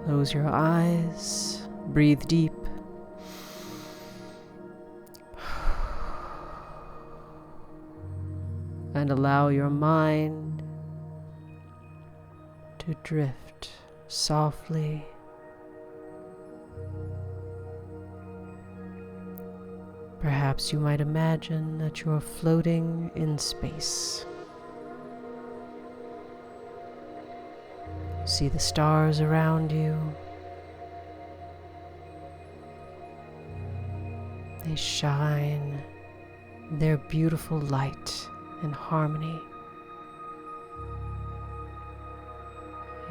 Close your eyes, breathe deep. And allow your mind to drift softly. Perhaps you might imagine that you're floating in space. See the stars around you. They shine their beautiful light and harmony.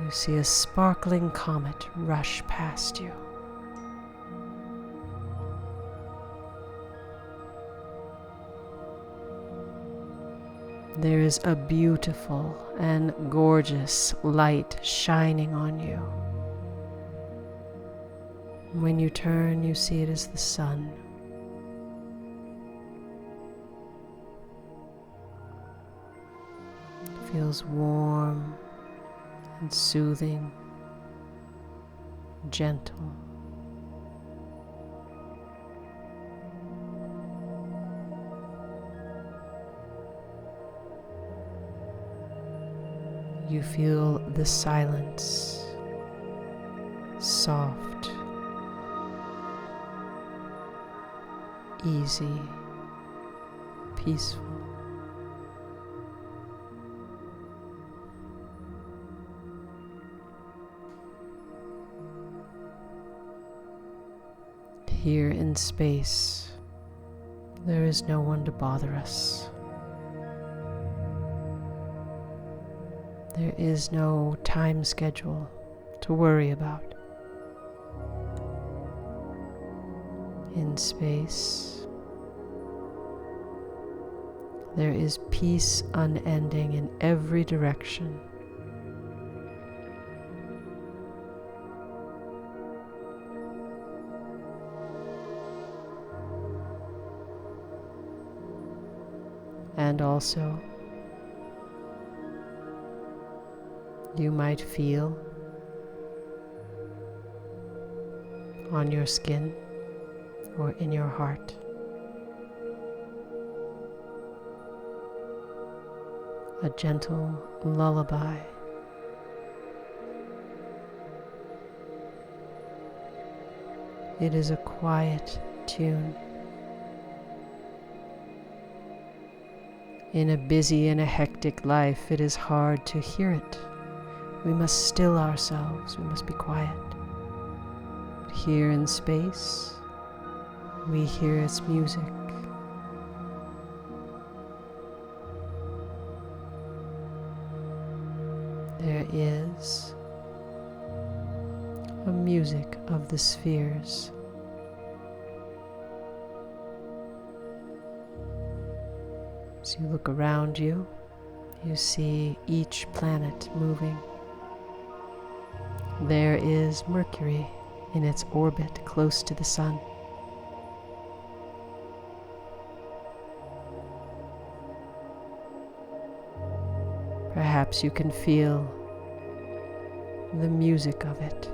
You see a sparkling comet rush past you. There is a beautiful and gorgeous light shining on you. When you turn, you see it as the sun. It feels warm and soothing, gentle. You feel the silence, soft, easy, peaceful. Here in space, there is no one to bother us. There is no time schedule to worry about. In space, there is peace unending in every direction. And also, you might feel on your skin or in your heart a gentle lullaby. It is a quiet tune. In a busy and a hectic life, it is hard to hear it. We must still ourselves, we must be quiet. But here in space, we hear its music. There is a music of the spheres. As you look around you, you see each planet moving. There is Mercury in its orbit close to the sun. Perhaps you can feel the music of it.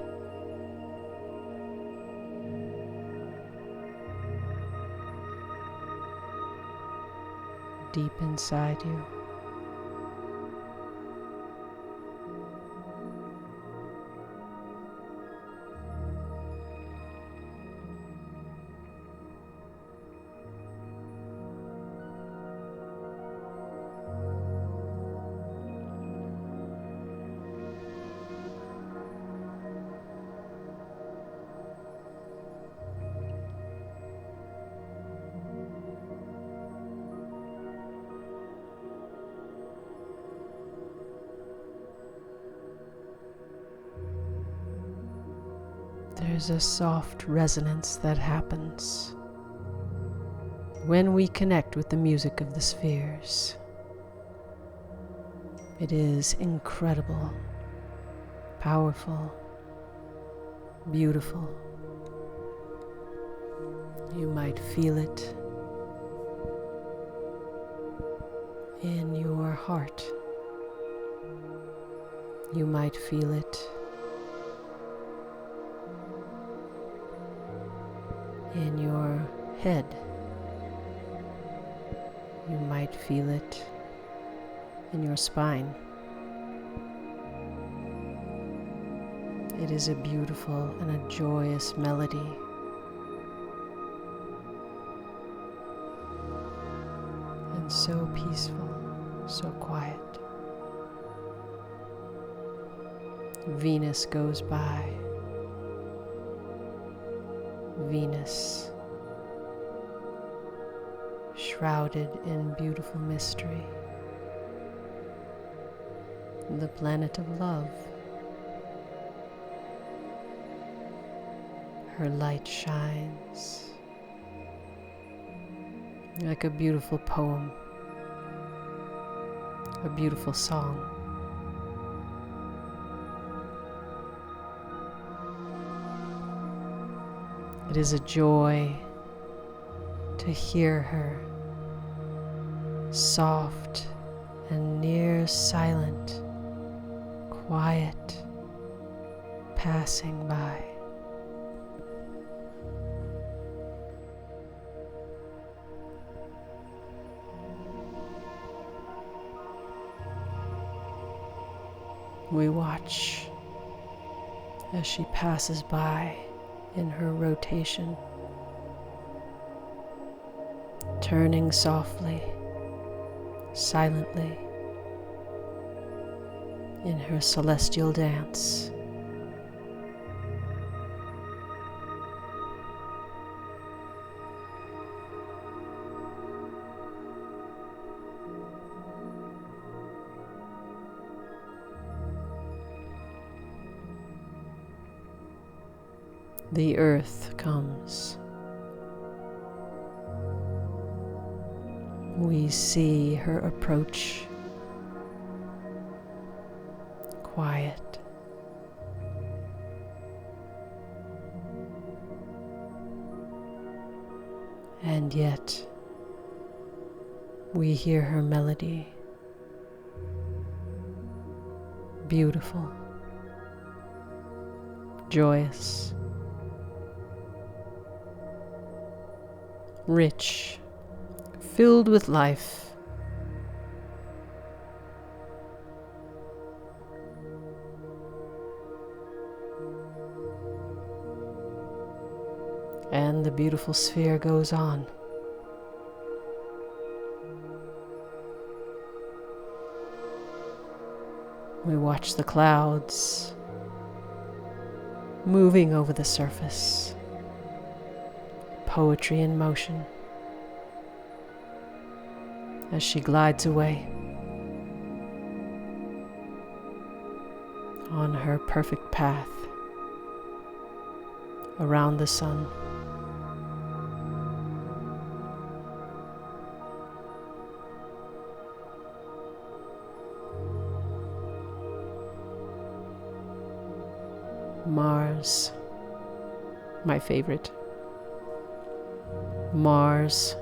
Deep inside you. There's a soft resonance that happens when we connect with the music of the spheres. It is incredible, powerful, beautiful. You might feel it in your heart. You might feel it in your head. You might feel it in your spine. It is a beautiful and a joyous melody. And so peaceful, so quiet. Venus goes by. Venus, shrouded in beautiful mystery. The planet of love. Her light shines like a beautiful poem, a beautiful song. It is a joy to hear her, soft and near silent, quiet, passing by. We watch as she passes by in her rotation, turning softly, silently in her celestial dance. The earth comes. We see her approach, quiet, and yet we hear her melody, beautiful, joyous, rich, filled with life. And the beautiful sphere goes on. We watch the clouds moving over the surface. Poetry in motion as she glides away on her perfect path around the sun. Mars, my favorite. Mars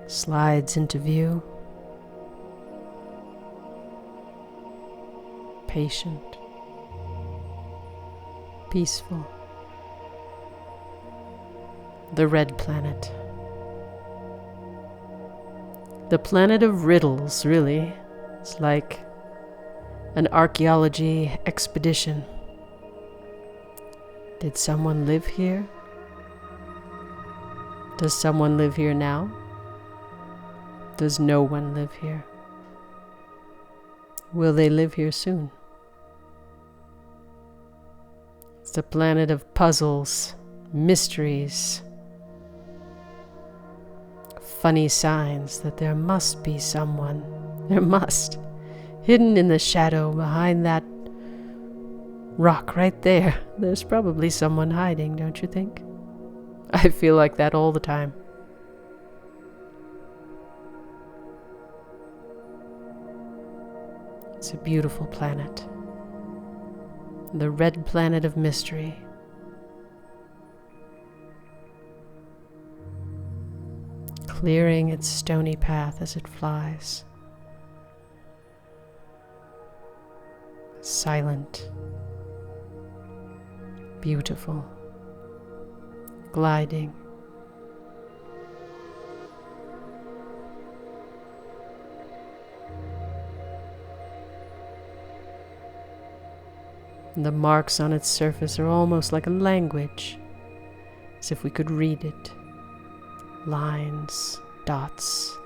slides into view, patient, peaceful. The red planet. The planet of riddles, really. It's like an archaeology expedition. Did someone live here? Does someone live here now? Does no one live here? Will they live here soon? It's a planet of puzzles, mysteries, funny signs that there must be someone. There must. Hidden in the shadow behind that rock right there. There's probably someone hiding, don't you think? I feel like that all the time. It's a beautiful planet. The red planet of mystery. Clearing its stony path as it flies. Silent. Beautiful. gliding. The marks on its surface are almost like a language, as if we could read it. Lines, dots,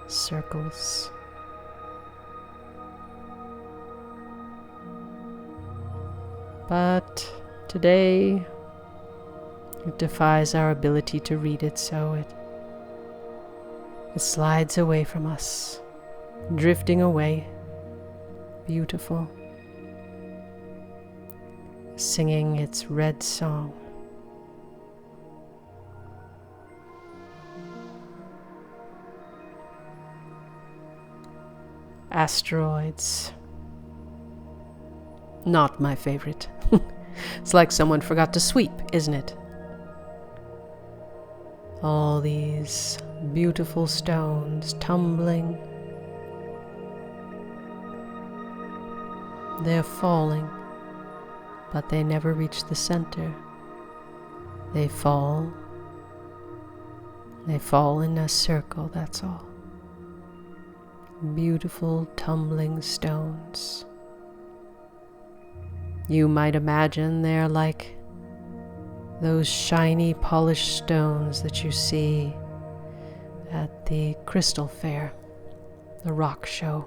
circles. But today, it defies our ability to read it, so it slides away from us, drifting away, beautiful, singing its red song. Asteroids. Not my favorite. It's like someone forgot to sweep, isn't it? All these beautiful stones tumbling. They're falling, but they never reach the center. They fall in a circle, that's all. Beautiful tumbling stones. You might imagine they're like those shiny polished stones that you see at the Crystal Fair, the rock show.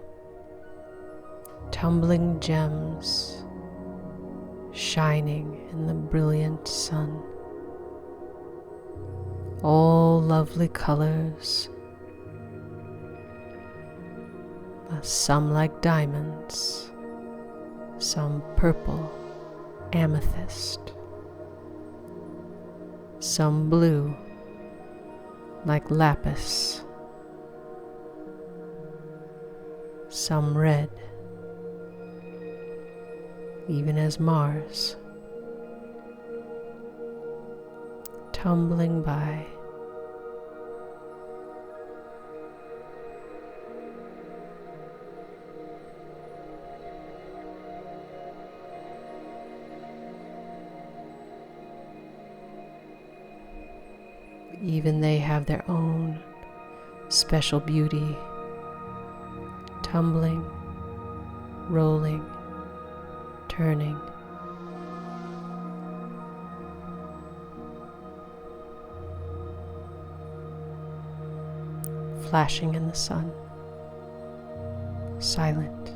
Tumbling gems shining in the brilliant sun. All lovely colors. Some like diamonds, some purple amethyst, some blue like lapis, some red, even as Mars, tumbling by. Even they have their own special beauty, tumbling, rolling, turning. Flashing in the sun, silent,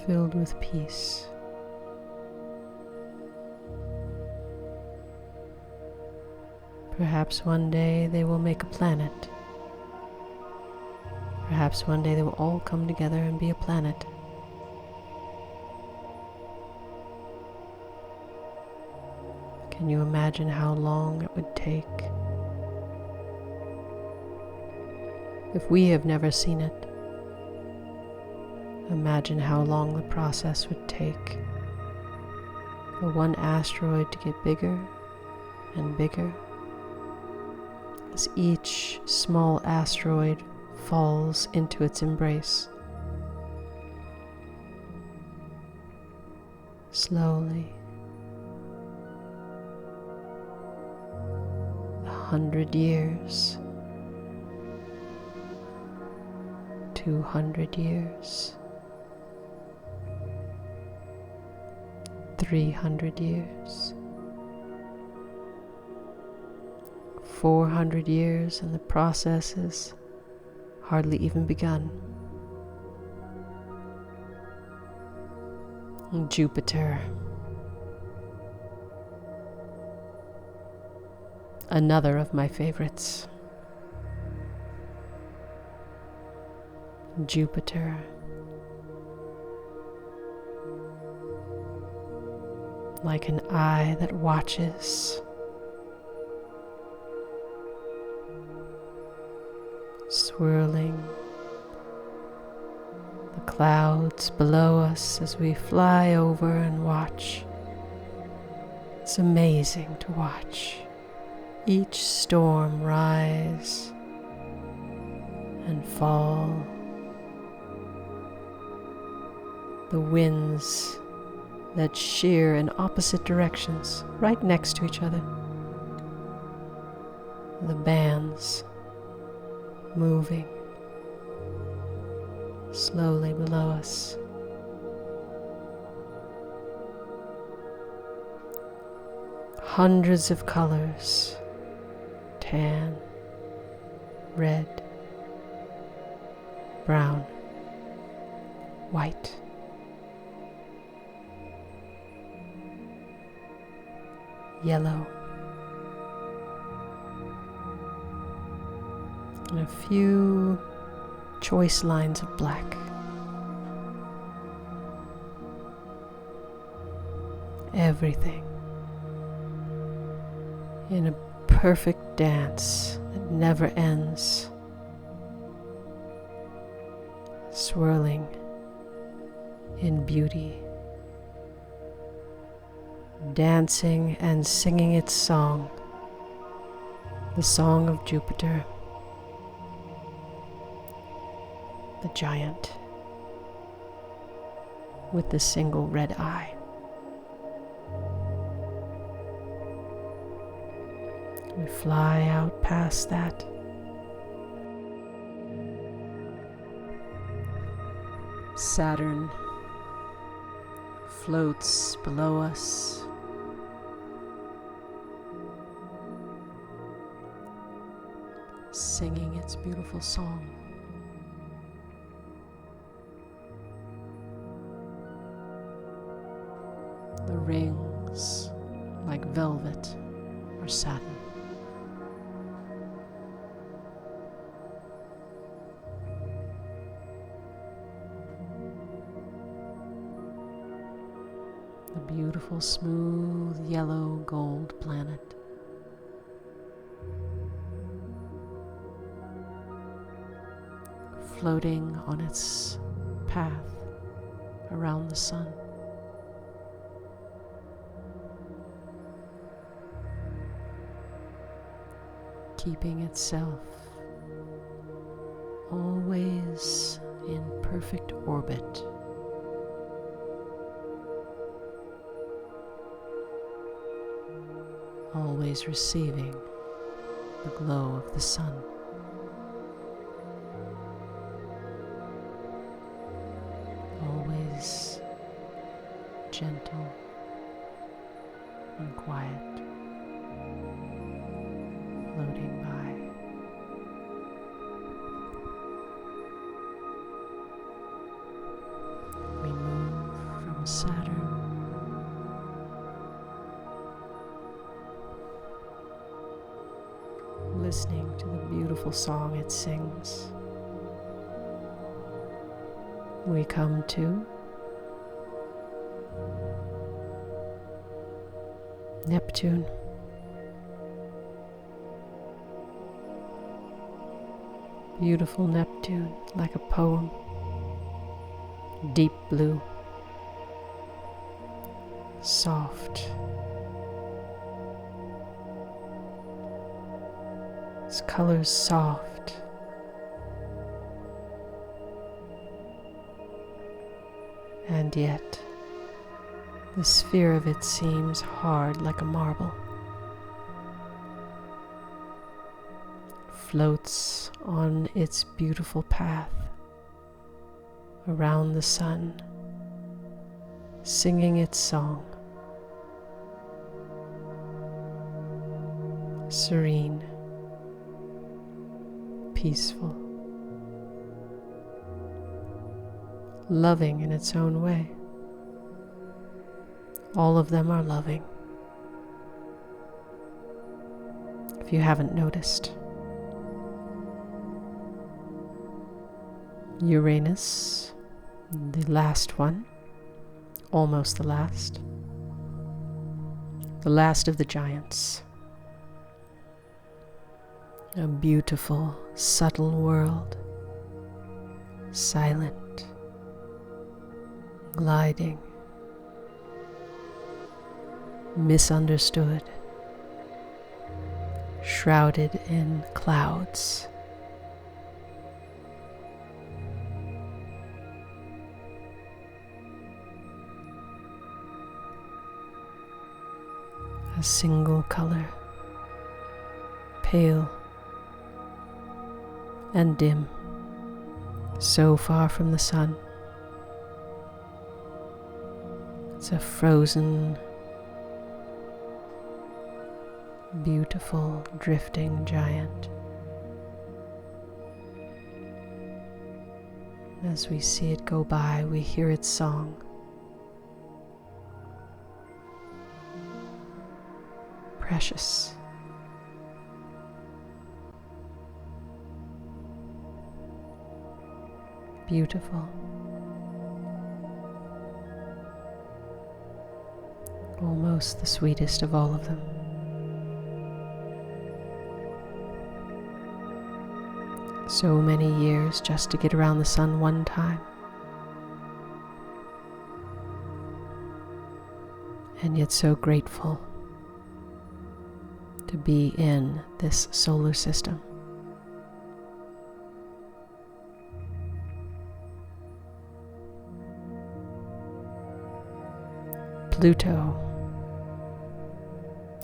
filled with peace. Perhaps one day they will make a planet. Perhaps one day they will all come together and be a planet. Can you imagine how long it would take? If we have never seen it, imagine how long the process would take for one asteroid to get bigger and bigger as each small asteroid falls into its embrace. Slowly, 100 years, 200 years, 300 years, 400 years, and the process is hardly even begun. Jupiter. Another of my favorites. Jupiter. Like an eye that watches. Swirling the clouds below us as we fly over and watch. It's amazing to watch each storm rise and fall. The winds that shear in opposite directions, right next to each other. The bands moving slowly below us. Hundreds of colors: tan, red, brown, white. Yellow, and a few choice lines of black. Everything in a perfect dance that never ends, swirling in beauty, dancing and singing its song, the song of Jupiter, the giant with the single red eye. We fly out past that. Saturn floats below us. Singing its beautiful song. The rings, like velvet or satin. The beautiful, smooth, yellow gold planet. Floating on its path around the sun. Keeping itself always in perfect orbit. Always receiving the glow of the sun. Always gentle and quiet, floating by. We move from Saturn listening to the beautiful song it sings. We come to Neptune. Beautiful Neptune, like a poem. Deep blue. Soft. Its colors soft. And yet, the sphere of it seems hard like a marble. Floats on its beautiful path around the sun, singing its song. Serene, peaceful, loving in its own way. All of them are loving, if you haven't noticed. Uranus, the last one, almost the last of the giants. A beautiful, subtle world, silent, gliding, misunderstood, shrouded in clouds. a single color, pale and dim, so far from the sun. It's a frozen, beautiful, drifting giant. As we see it go by, we hear its song. Precious. Beautiful. Almost the sweetest of all of them. So many years just to get around the sun one time. And yet so grateful to be in this solar system. Pluto,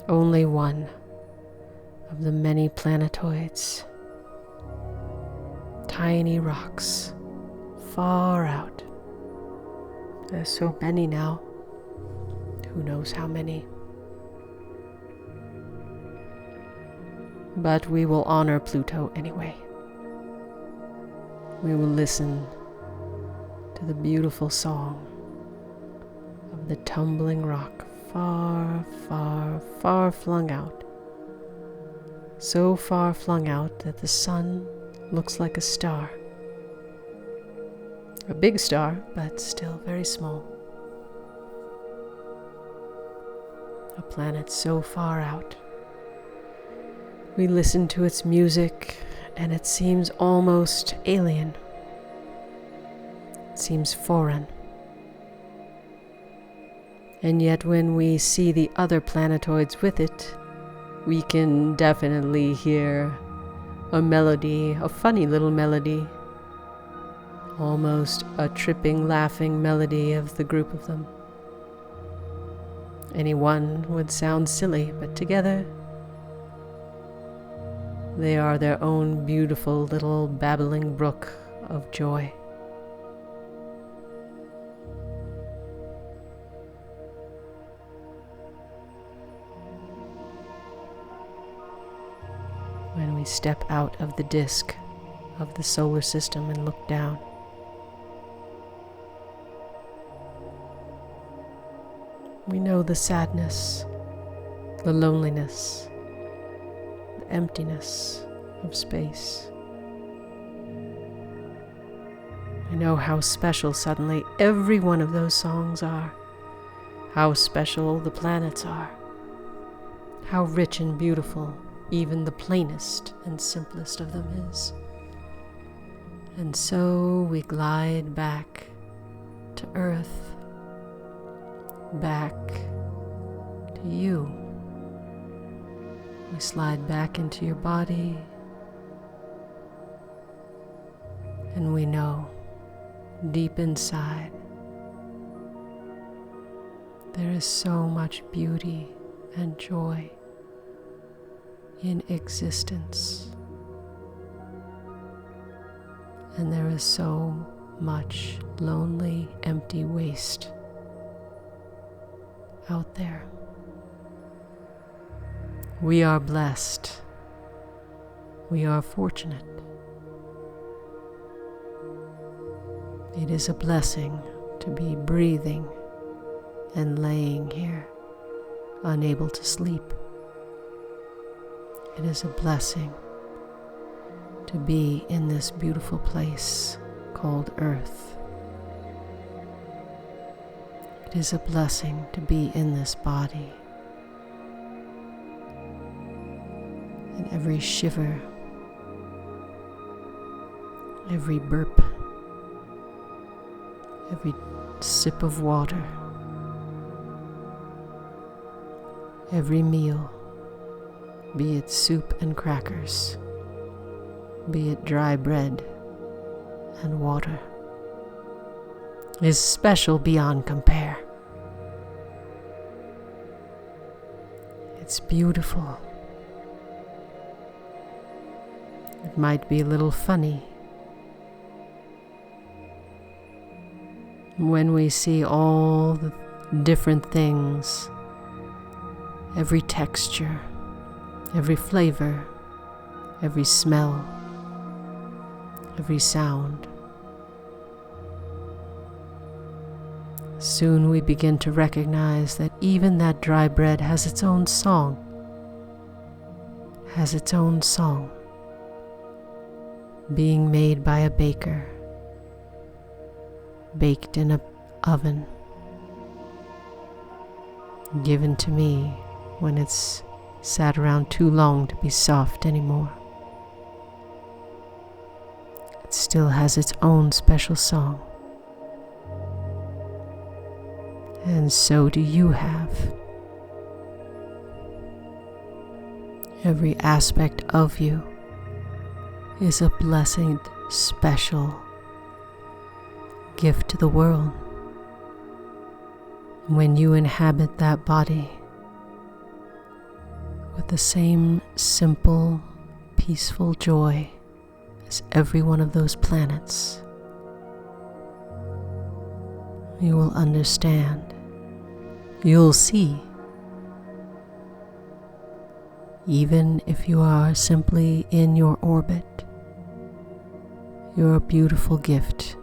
only one of the many planetoids. Tiny rocks, far out. There's so many now. Who knows how many? But we will honor Pluto anyway. We will listen to the beautiful song of the tumbling rock, far, far, far flung out. So far flung out that the sun looks like a star. A big star, but still very small. A planet so far out. We listen to its music and it seems almost alien. It seems foreign. And yet when we see the other planetoids with it, we can definitely hear a melody, a funny little melody, almost a tripping, laughing melody of the group of them. Any one would sound silly, but together they are their own beautiful little babbling brook of joy. When we step out of the disk of the solar system and look down, we know the sadness, the loneliness, the emptiness of space. We know how special suddenly every one of those songs are, how special the planets are, how rich and beautiful even the plainest and simplest of them is. And so we glide back to Earth, back to you. We slide back into your body, and we know deep inside there is so much beauty and joy in existence, and there is so much lonely, empty waste out there. We are blessed. We are fortunate. It is a blessing to be breathing and laying here, unable to sleep. It is a blessing to be in this beautiful place called Earth. It is a blessing to be in this body. And every shiver, every burp, every sip of water, every meal, be it soup and crackers, be it dry bread and water, is special beyond compare. It's beautiful. It might be a little funny when we see all the different things, every texture, every flavor, every smell, every sound. Soon we begin to recognize that even that dry bread has its own song, being made by a baker, baked in an oven, given to me when it's sat around too long to be soft anymore. It still has its own special song. And so do you have. Every aspect of you is a blessed, special gift to the world. When you inhabit that body with the same simple, peaceful joy as every one of those planets, you will understand. You'll see. Even if you are simply in your orbit, you're a beautiful gift.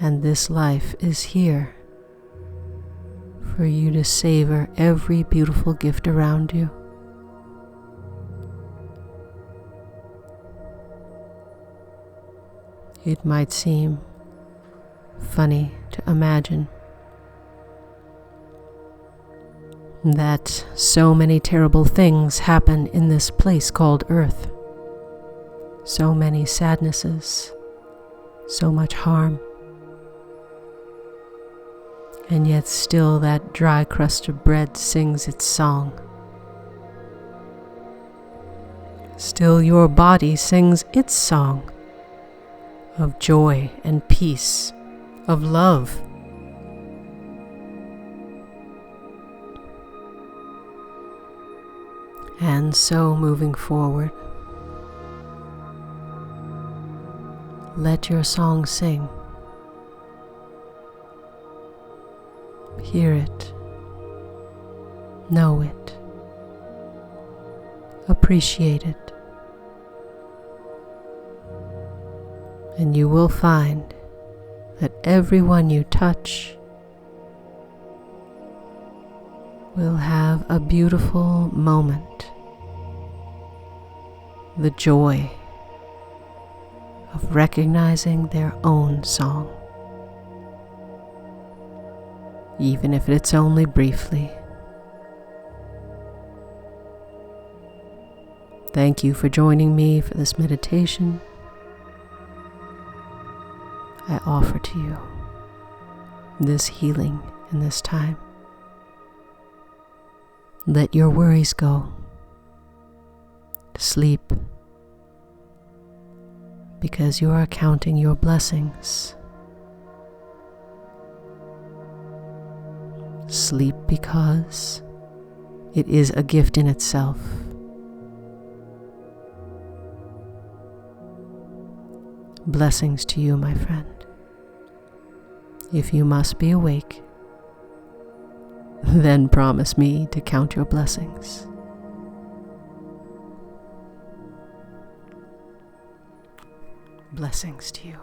And this life is here for you to savor every beautiful gift around you. It might seem funny to imagine that so many terrible things happen in this place called Earth. So many sadnesses, so much harm. And yet still that dry crust of bread sings its song. Still your body sings its song of joy and peace, of love. And so moving forward, let your song sing. Hear it, know it, appreciate it, and you will find that everyone you touch will have a beautiful moment, the joy of recognizing their own song. Even if it's only briefly. Thank you for joining me for this meditation. I offer to you this healing in this time. Let your worries go. Sleep, because you are counting your blessings. Sleep because it is a gift in itself. Blessings to you, my friend. If you must be awake, then promise me to count your blessings. Blessings to you.